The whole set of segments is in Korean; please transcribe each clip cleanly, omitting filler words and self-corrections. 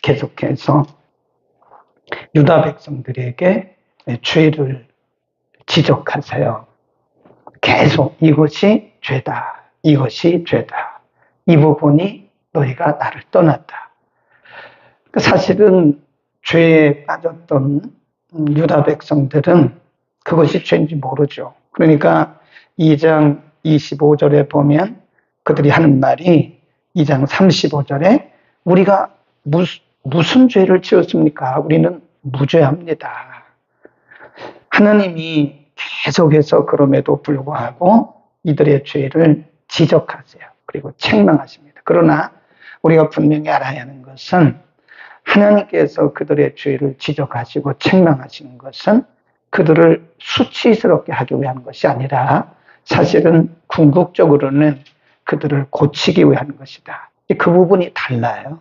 계속해서 유다 백성들에게 죄를 지적하세요. 계속 이것이 죄다. 이것이 죄다. 이 부분이 너희가 나를 떠났다. 사실은 죄에 빠졌던 유다 백성들은 그것이 죄인지 모르죠. 그러니까 2장 25절에 보면 그들이 하는 말이 2장 35절에 우리가 무슨 죄를 지었습니까? 우리는 무죄합니다. 하나님이 계속해서 그럼에도 불구하고 이들의 죄를 지적하세요. 그리고 책망하십니다. 그러나 우리가 분명히 알아야 하는 것은 하나님께서 그들의 죄를 지적하시고 책망하시는 것은 그들을 수치스럽게 하기 위한 것이 아니라 사실은 궁극적으로는 그들을 고치기 위한 것이다. 그 부분이 달라요.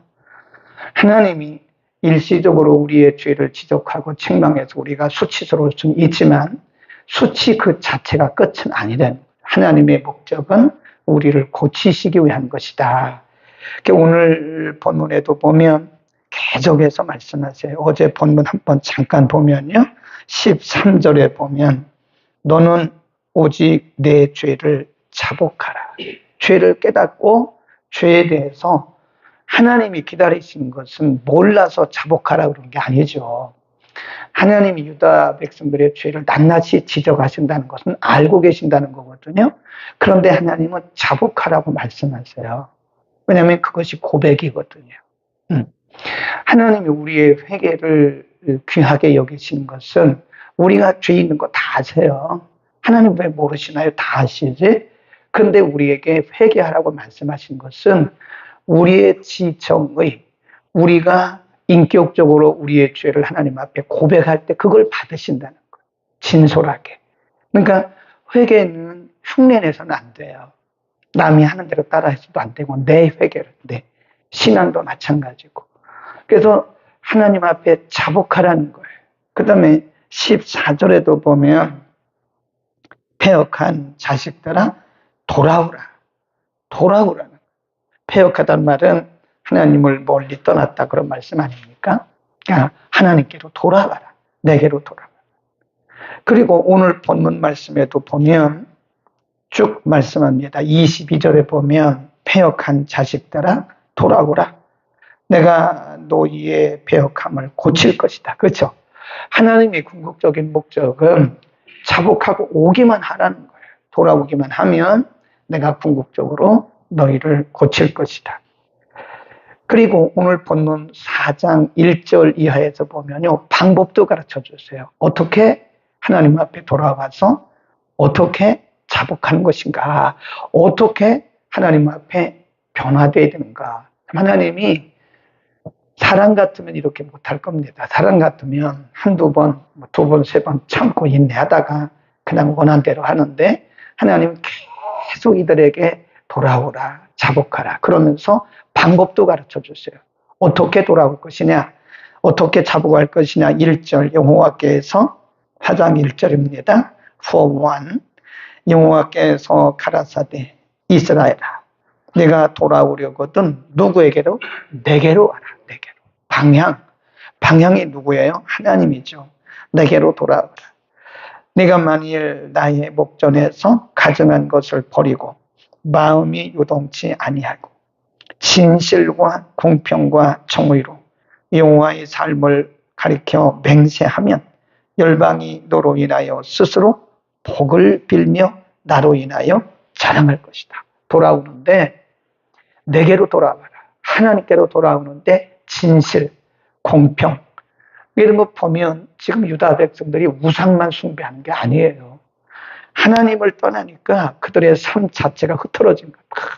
하나님이 일시적으로 우리의 죄를 지적하고 책망해서 우리가 수치스러울 수는 있지만 수치 그 자체가 끝은 아니라는 거예요. 하나님의 목적은 우리를 고치시기 위한 것이다. 오늘 본문에도 보면 계속해서 말씀하세요. 어제 본문 한번 잠깐 보면요. 13절에 보면 너는 오직 내 죄를 자복하라. 죄를 깨닫고 죄에 대해서 하나님이 기다리신 것은 몰라서 자복하라 그런 게 아니죠. 하나님이 유다 백성들의 죄를 낱낱이 지적하신다는 것은 알고 계신다는 거거든요. 그런데 하나님은 자복하라고 말씀하세요. 왜냐하면 그것이 고백이거든요. 하나님이 우리의 회개를 귀하게 여기시는 것은 우리가 죄 있는 거 다 아세요. 하나님 왜 모르시나요? 다 아시지? 그런데 우리에게 회개하라고 말씀하신 것은 우리의 지정의, 우리가 인격적으로 우리의 죄를 하나님 앞에 고백할 때 그걸 받으신다는 거예요. 진솔하게. 그러니까 회개는 흉내내서는 안 돼요. 남이 하는 대로 따라해서도 안 되고 내 회개를, 내 신앙도 마찬가지고. 그래서 하나님 앞에 자복하라는 거예요. 그 다음에 14절에도 보면 패역한 자식들아 돌아오라. 돌아오라는 거예요. 패역하단 말은 하나님을 멀리 떠났다 그런 말씀 아닙니까? 그러니까 하나님께로 돌아가라. 내게로 돌아가라. 그리고 오늘 본문 말씀에도 보면 쭉 말씀합니다. 22절에 보면 패역한 자식들아 돌아오라. 내가 너희의 패역함을 고칠 것이다. 그렇죠? 하나님의 궁극적인 목적은 자복하고 오기만 하라는 거예요. 돌아오기만 하면 내가 궁극적으로 너희를 고칠 것이다. 그리고 오늘 본문 4장 1절 이하에서 보면요. 방법도 가르쳐 주세요. 어떻게 하나님 앞에 돌아와서 어떻게 자복하는 것인가. 어떻게 하나님 앞에 변화되어야 되는가. 하나님이 사람 같으면 이렇게 못할 겁니다. 사람 같으면 한두 번, 두 번, 세 번 참고 인내하다가 그냥 원한 대로 하는데 하나님은 계속 이들에게 돌아오라, 자복하라. 그러면서 방법도 가르쳐 주세요. 어떻게 돌아올 것이냐, 어떻게 자복할 것이냐. 1절 여호와께서 4장 1절입니다. For one, 여호와께서 가라사대 이스라엘아 내가 돌아오려거든 누구에게로? 내게로 와라. 내게로. 방향이 누구예요? 하나님이죠. 내게로 돌아오라. 내가 만일 나의 목전에서 가증한 것을 버리고 마음이 요동치 아니하고 진실과 공평과 정의로 여호와의 삶을 가리켜 맹세하면 열방이 너로 인하여 스스로 복을 빌며 나로 인하여 자랑할 것이다. 돌아오는데 내게로 돌아와라. 하나님께로 돌아오는데 진실, 공평 이런 거 보면 지금 유다 백성들이 우상만 숭배하는 게 아니에요. 하나님을 떠나니까 그들의 삶 자체가 흐트러진 거예요.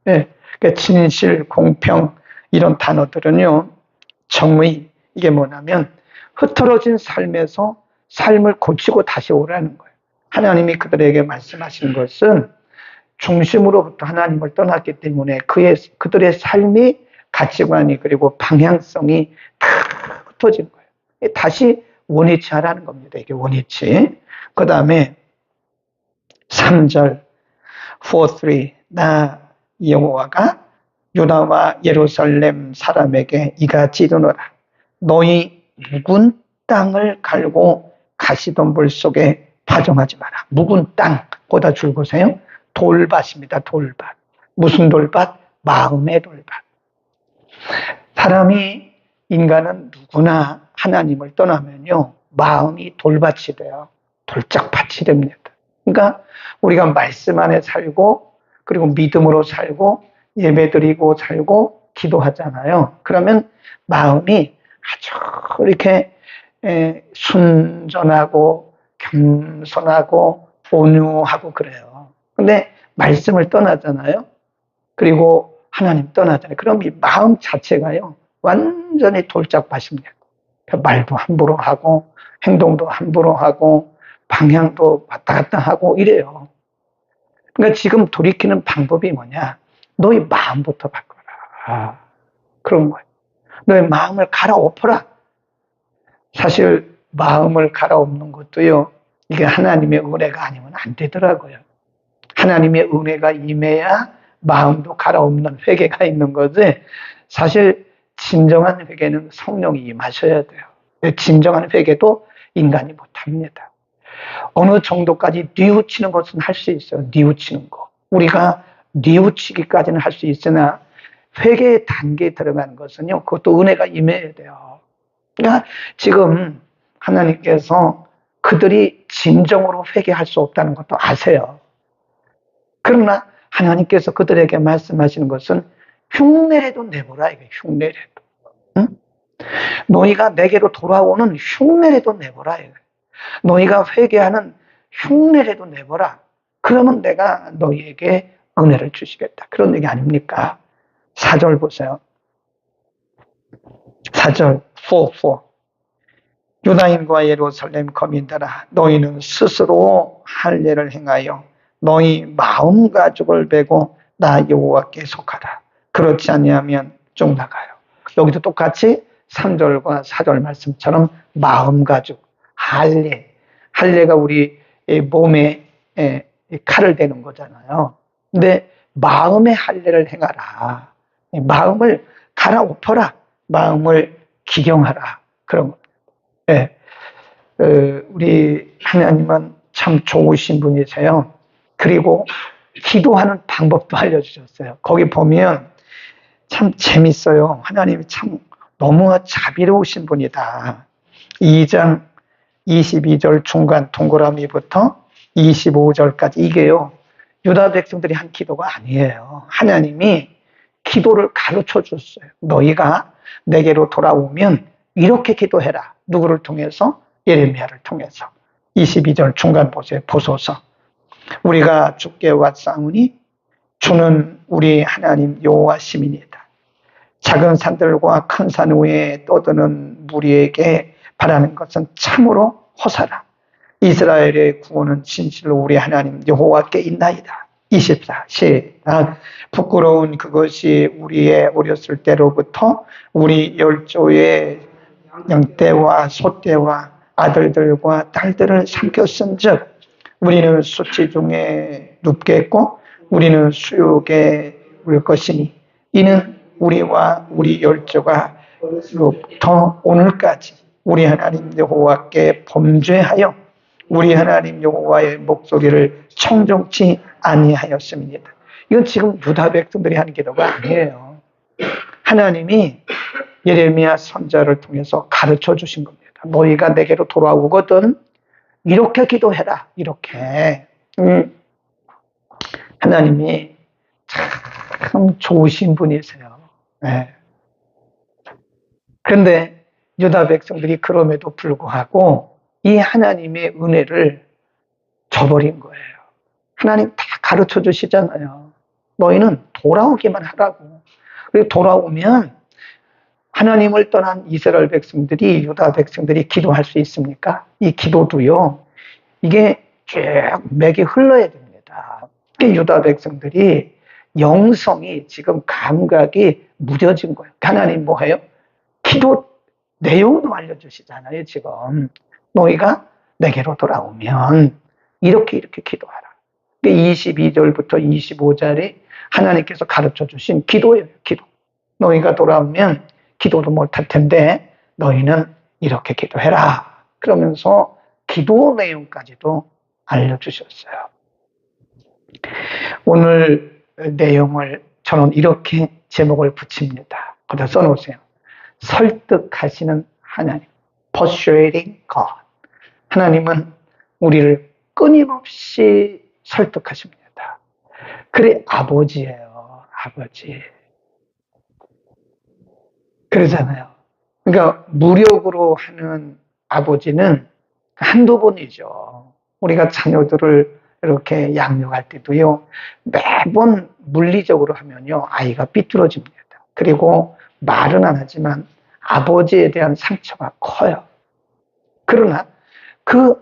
네. 그러니까 진실, 공평 이런 단어들은요. 정의 이게 뭐냐면 흐트러진 삶에서 삶을 고치고 다시 오라는 거예요. 하나님이 그들에게 말씀하신 것은 중심으로부터 하나님을 떠났기 때문에 그들의 삶이 가치관이 그리고 방향성이 다 흩어진 거예요. 다시 원위치 하라는 겁니다. 이게 원위치. 그 다음에 3절 4, 3 나 여호와가 유다와 예루살렘 사람에게 이같이 이르노라. 너희 묵은 땅을 갈고 가시덤불 속에 파종하지 마라. 묵은 땅, 거기다 줄 보세요. 돌밭입니다. 돌밭. 무슨 돌밭? 마음의 돌밭. 사람이, 인간은 누구나 하나님을 떠나면요, 마음이 돌밭이 돼요. 돌짝밭이 됩니다. 그러니까 우리가 말씀 안에 살고, 그리고 믿음으로 살고, 예배드리고 살고, 기도하잖아요. 그러면 마음이 아주 이렇게 순전하고 겸손하고 온유하고 그래요. 근데 말씀을 떠나잖아요. 그리고 하나님 떠나잖아요. 그럼 이 마음 자체가요, 완전히 돌짝밭입니다. 말도 함부로 하고, 행동도 함부로 하고, 방향도 왔다 갔다 하고 이래요. 그러니까 지금 돌이키는 방법이 뭐냐? 너의 마음부터 바꿔라. 그런 거예요. 너의 마음을 갈아엎어라. 사실 마음을 갈아엎는 것도요, 이게 하나님의 은혜가 아니면 안 되더라고요. 하나님의 은혜가 임해야 마음도 갈아엎는 회개가 있는 거지. 사실 진정한 회개는 성령이 임하셔야 돼요. 진정한 회개도 인간이 못합니다. 어느 정도까지 뉘우치는 것은 할 수 있어요. 뉘우치는 거. 우리가 뉘우치기까지는 할 수 있으나 회개의 단계에 들어가는 것은요, 그것도 은혜가 임해야 돼요. 그러니까 지금 하나님께서 그들이 진정으로 회개할 수 없다는 것도 아세요. 그러나 하나님께서 그들에게 말씀하시는 것은 흉내라도 내보라, 이게 흉내라도. 응? 너희가 내게로 돌아오는 흉내라도 내보라. 이게. 너희가 회개하는 흉내라도 내보라. 그러면 내가 너희에게 은혜를 주시겠다. 그런 얘기 아닙니까? 4절 보세요. 4절 4. 유다인과 예루살렘 거민들아, 너희는 스스로 할례를 행하여 너희 마음 가죽을 베고 나 여호와께 속하라. 그렇지 아니하면 쭉 나가요. 여기도 똑같이 3절과 4절 말씀처럼 마음 가죽, 할례가 우리 몸에 칼을 대는 거잖아요. 근데 마음의 할례를 행하라. 마음을 갈아엎어라. 마음을 기경하라. 그런 겁니다. 네. 우리 하나님은 참 좋으신 분이세요. 그리고 기도하는 방법도 알려주셨어요. 거기 보면 참 재밌어요. 하나님이 참 너무 자비로우신 분이다. 2장 22절 중간 동그라미부터 25절까지 이게요, 유다 백성들이 한 기도가 아니에요. 하나님이 기도를 가르쳐 줬어요. 너희가 내게로 돌아오면 이렇게 기도해라. 누구를 통해서? 예레미야를 통해서. 22절 중간 보소서. 우리가 주께 왔사오니 주는 우리 하나님 여호와 시민이다. 작은 산들과 큰 산 위에 떠드는 무리에게 바라는 것은 참으로 허사라. 이스라엘의 구원은 진실로 우리 하나님 여호와께 있나이다. 24. 시작. 부끄러운 그것이 우리의 어렸을 때로부터 우리 열조의 양떼와 소떼와 아들들과 딸들을 삼켰은즉 우리는 수치 중에 눕겠고 우리는 수욕에 울 것이니 이는 우리와 우리 열조가 로부터 오늘까지 우리 하나님 여호와께 범죄하여 우리 하나님 여호와의 목소리를 청종치 아니하였습니다. 이건 지금 유다 백성들이 하는 기도가 아니에요. 하나님이 예레미야 선지자를 통해서 가르쳐 주신 겁니다. 너희가 내게로 돌아오거든 이렇게 기도해라. 이렇게. 하나님이 참 좋으신 분이세요. 네. 그런데 유다 백성들이 그럼에도 불구하고 이 하나님의 은혜를 저버린 거예요. 하나님 다 가르쳐 주시잖아요. 너희는 돌아오기만 하라고. 그리고 돌아오면 하나님을 떠난 이스라엘 백성들이, 유다 백성들이 기도할 수 있습니까? 이 기도도요, 이게 쭉 맥이 흘러야 됩니다. 유다 백성들이 영성이 지금 감각이 무뎌진 거예요. 하나님 뭐 해요? 기도 내용도 알려주시잖아요, 지금. 너희가 내게로 돌아오면 이렇게 기도하라. 22절부터 25절이 하나님께서 가르쳐 주신 기도예요, 기도. 너희가 돌아오면 기도도 못할 텐데 너희는 이렇게 기도해라. 그러면서 기도 내용까지도 알려주셨어요. 오늘 내용을 저는 이렇게 제목을 붙입니다. 거기다 써놓으세요. 설득하시는 하나님. Persuading God. 하나님은 우리를 끊임없이 설득하십니다. 그래, 아버지예요. 아버지. 그러잖아요. 그러니까 무력으로 하는 아버지는 한두 번이죠. 우리가 자녀들을 이렇게 양육할 때도요, 매번 물리적으로 하면요, 아이가 삐뚤어집니다. 그리고 말은 안 하지만 아버지에 대한 상처가 커요. 그러나 그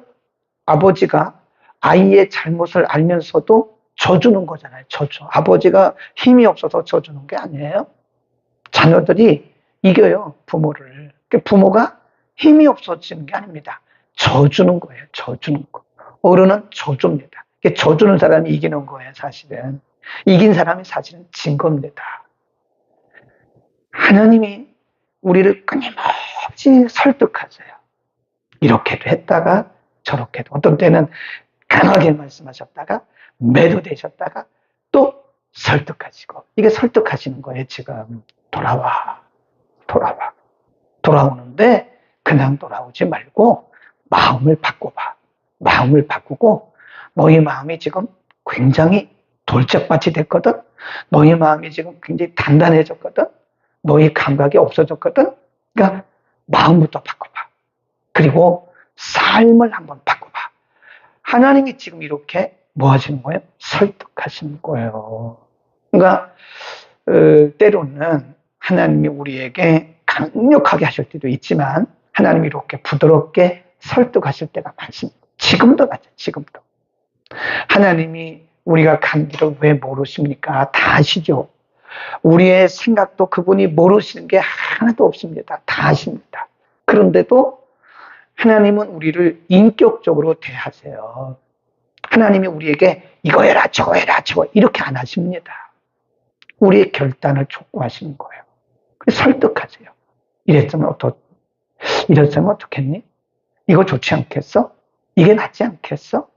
아버지가 아이의 잘못을 알면서도 져주는 거잖아요. 져줘. 아버지가 힘이 없어서 져주는 게 아니에요. 자녀들이 이겨요, 부모를. 부모가 힘이 없어지는 게 아닙니다. 져주는 거예요. 져주는 거. 어른은 져줍니다. 져주는 사람이 이기는 거예요, 사실은. 이긴 사람이 사실은 진 겁니다. 하나님이 우리를 끊임없이 설득하세요. 이렇게도 했다가 저렇게도. 어떤 때는 강하게 말씀하셨다가 매도되셨다가 또 설득하시고. 이게 설득하시는 거예요, 지금. 돌아와. 돌아와. 돌아오는데 그냥 돌아오지 말고 마음을 바꿔봐. 마음을 바꾸고 너희 마음이 지금 굉장히 돌짝밭이 됐거든. 너희 마음이 지금 굉장히 단단해졌거든. 너희 감각이 없어졌거든. 그러니까 마음부터 바꿔봐. 그리고 삶을 한번 바꿔봐. 하나님이 지금 이렇게 뭐 하시는 거예요? 설득하시는 거예요. 그러니까 때로는 하나님이 우리에게 강력하게 하실 때도 있지만 하나님이 이렇게 부드럽게 설득하실 때가 많습니다. 지금도 맞아요. 지금도. 하나님이 우리가 감기를 왜 모르십니까? 다 아시죠. 우리의 생각도 그분이 모르시는 게 하나도 없습니다. 다 아십니다. 그런데도 하나님은 우리를 인격적으로 대하세요. 하나님이 우리에게 이거 해라 저거 해라 저거 이렇게 안 하십니다. 우리의 결단을 촉구하시는 거예요. 설득하세요. 이랬으면 어떻겠니? 이거 좋지 않겠어? 이게 낫지 않겠어?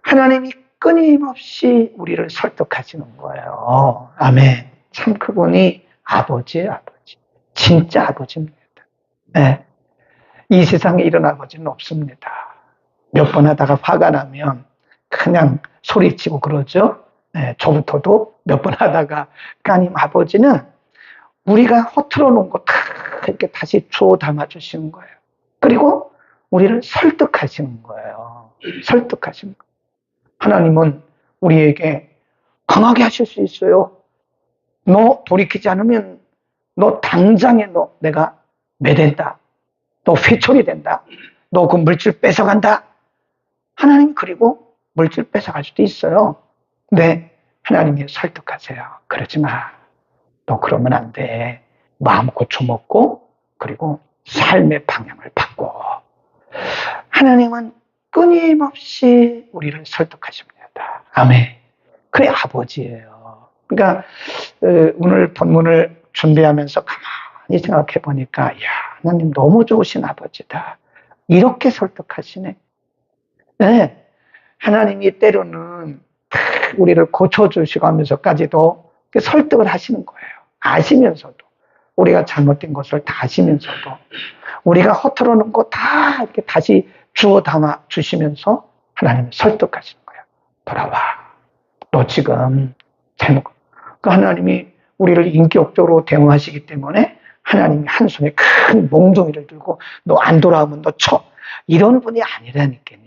하나님이 끊임없이 우리를 설득하시는 거예요. 아멘. 참 그분이 아버지예요, 아버지. 진짜 아버지입니다. 네. 이 세상에 이런 아버지는 없습니다. 몇 번 하다가 화가 나면 그냥 소리치고 그러죠. 네, 저부터도 몇 번 하다가 하나님 아버지는 우리가 허틀어 놓은 거 다 이렇게 다시 주워 담아주시는 거예요. 그리고 우리를 설득하시는 거예요. 설득하시는 거예요. 하나님은 우리에게 강하게 하실 수 있어요. 너 돌이키지 않으면 너 당장에 내가 매댄다. 너 회초리 된다. 너 그 물질 뺏어간다. 하나님 그리고 물질 뺏어갈 수도 있어요. 근데 하나님이 설득하세요. 그러지 마. 너 그러면 안 돼. 마음 고쳐먹고 그리고 삶의 방향을 바꿔. 하나님은 끊임없이 우리를 설득하십니다. 아멘. 그게 아버지예요. 그러니까 오늘 본문을 준비하면서 가만히 생각해 보니까 야, 하나님 너무 좋으신 아버지다. 이렇게 설득하시네. 네. 하나님이 때로는 우리를 고쳐주시고 하면서까지도 설득을 하시는 거예요. 아시면서도. 우리가 잘못된 것을 다 아시면서도. 우리가 허투루 놓은 거 다 이렇게 다시 주워 담아 주시면서 하나님을 설득하시는 거예요. 돌아와. 너 지금 잘못. 그 하나님이 우리를 인격적으로 대응하시기 때문에 하나님이 한 손에 큰 몽둥이를 들고 너 안 돌아오면 너 쳐. 이런 분이 아니라니까요.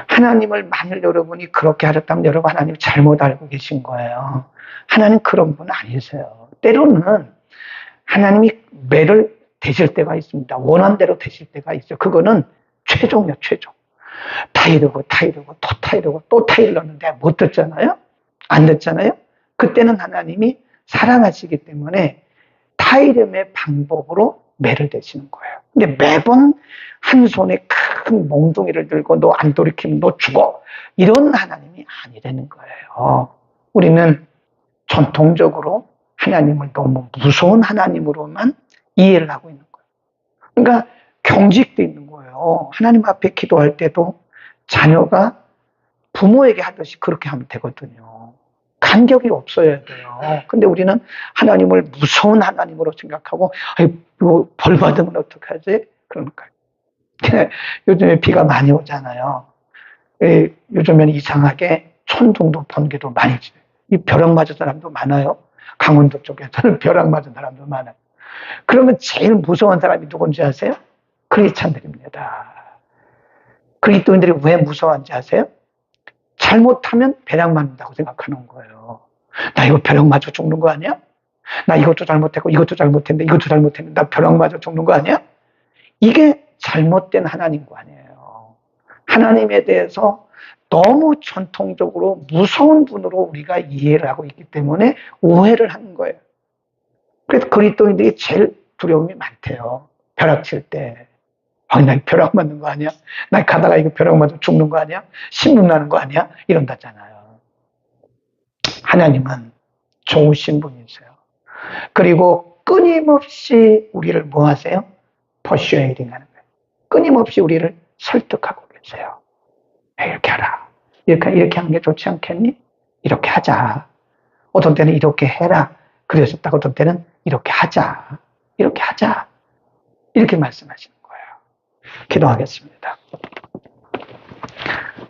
하나님을 만일 여러분이 그렇게 하셨다면 여러분 하나님 잘못 알고 계신 거예요. 하나님 그런 분 아니세요. 때로는 하나님이 매를 대실 때가 있습니다. 원한대로 되실 때가 있어요. 그거는 최종이요, 최종. 타이르고 또 타이르고 또 타이르는데 못 듣잖아요? 안 듣잖아요? 그때는 하나님이 사랑하시기 때문에 타이름의 방법으로 매를 대시는 거예요. 근데 매번 한 손에 큰 몽둥이를 들고 너 안 돌이키면 너 죽어. 이런 하나님이 아니라는 거예요. 우리는 전통적으로 하나님을 너무 무서운 하나님으로만 이해를 하고 있는 거예요. 그러니까 경직도 있는 거예요. 하나님 앞에 기도할 때도 자녀가 부모에게 하듯이 그렇게 하면 되거든요. 간격이 없어야 돼요. 근데 우리는 하나님을 무서운 하나님으로 생각하고, 이거 벌 받으면 어떡하지? 그러니까. 요즘에 비가 많이 오잖아요. 요즘엔 이상하게 천둥도 번개도 많이 치요. 이 벼락 맞은 사람도 많아요. 강원도 쪽에서는 벼락 맞은 사람도 많아요. 그러면 제일 무서운 사람이 누군지 아세요? 크리스찬들입니다. 그리스도인들이 왜 무서워하는지 아세요? 잘못하면 벼락 맞는다고 생각하는 거예요. 나 이거 벼락 맞아 죽는 거 아니야? 나 이것도 잘못했고 이것도 잘못했는데 이것도 잘못했는데 나 벼락 맞아 죽는 거 아니야? 이게 잘못된 하나님관이에요. 하나님에 대해서 너무 전통적으로 무서운 분으로 우리가 이해를 하고 있기 때문에 오해를 하는 거예요. 그래서 그리스도인들이 제일 두려움이 많대요. 벼락 칠 때. 나 벼락 맞는 거 아니야? 나 가다가 이거 벼락 맞아 죽는 거 아니야? 신문 나는 거 아니야? 이런다잖아요. 하나님은 좋으신 분이세요. 그리고 끊임없이 우리를 뭐 하세요? 퍼슈에이딩 하는 거예요. 끊임없이 우리를 설득하고 계세요. 이렇게 하라. 이렇게 하는 게 좋지 않겠니? 이렇게 하자. 어떤 때는 이렇게 해라. 그러셨다고 어떤 때는 이렇게 하자. 이렇게 하자. 이렇게 말씀하시는 거예요. 기도하겠습니다.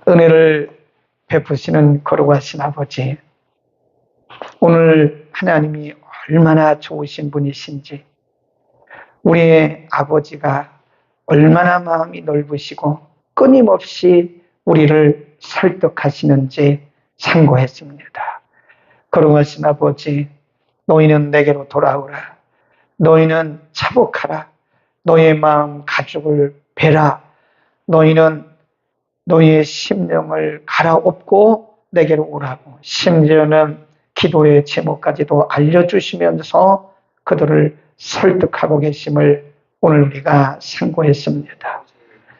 은혜를 베푸시는 거룩하신 아버지, 오늘 하나님이 얼마나 좋으신 분이신지, 우리의 아버지가 얼마나 마음이 넓으시고 끊임없이 우리를 설득하시는지 상고했습니다. 거룩하신 아버지, 너희는 내게로 돌아오라. 너희는 차복하라. 너희의 마음 가죽을 베라. 너희는 너희의 심령을 갈아엎고 내게로 오라고, 심지어는 기도의 제목까지도 알려주시면서 그들을 설득하고 계심을 오늘 우리가 상고했습니다.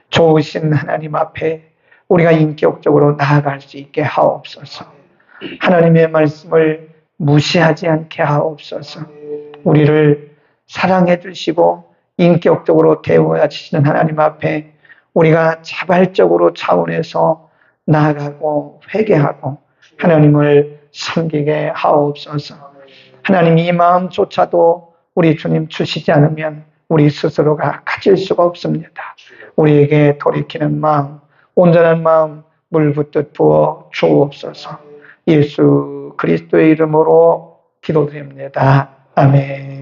좋으신 하나님 앞에 우리가 인격적으로 나아갈 수 있게 하옵소서. 하나님의 말씀을 무시하지 않게 하옵소서. 우리를 사랑해 주시고 인격적으로 대우해 주시는 하나님 앞에 우리가 자발적으로 차원에서 나아가고 회개하고 하나님을 섬기게 하옵소서. 하나님, 이 마음조차도 우리 주님 주시지 않으면 우리 스스로가 가질 수가 없습니다. 우리에게 돌이키는 마음, 온전한 마음 물붓듯 부어 주옵소서. 예수 그리스도의 이름으로 기도드립니다. 아멘.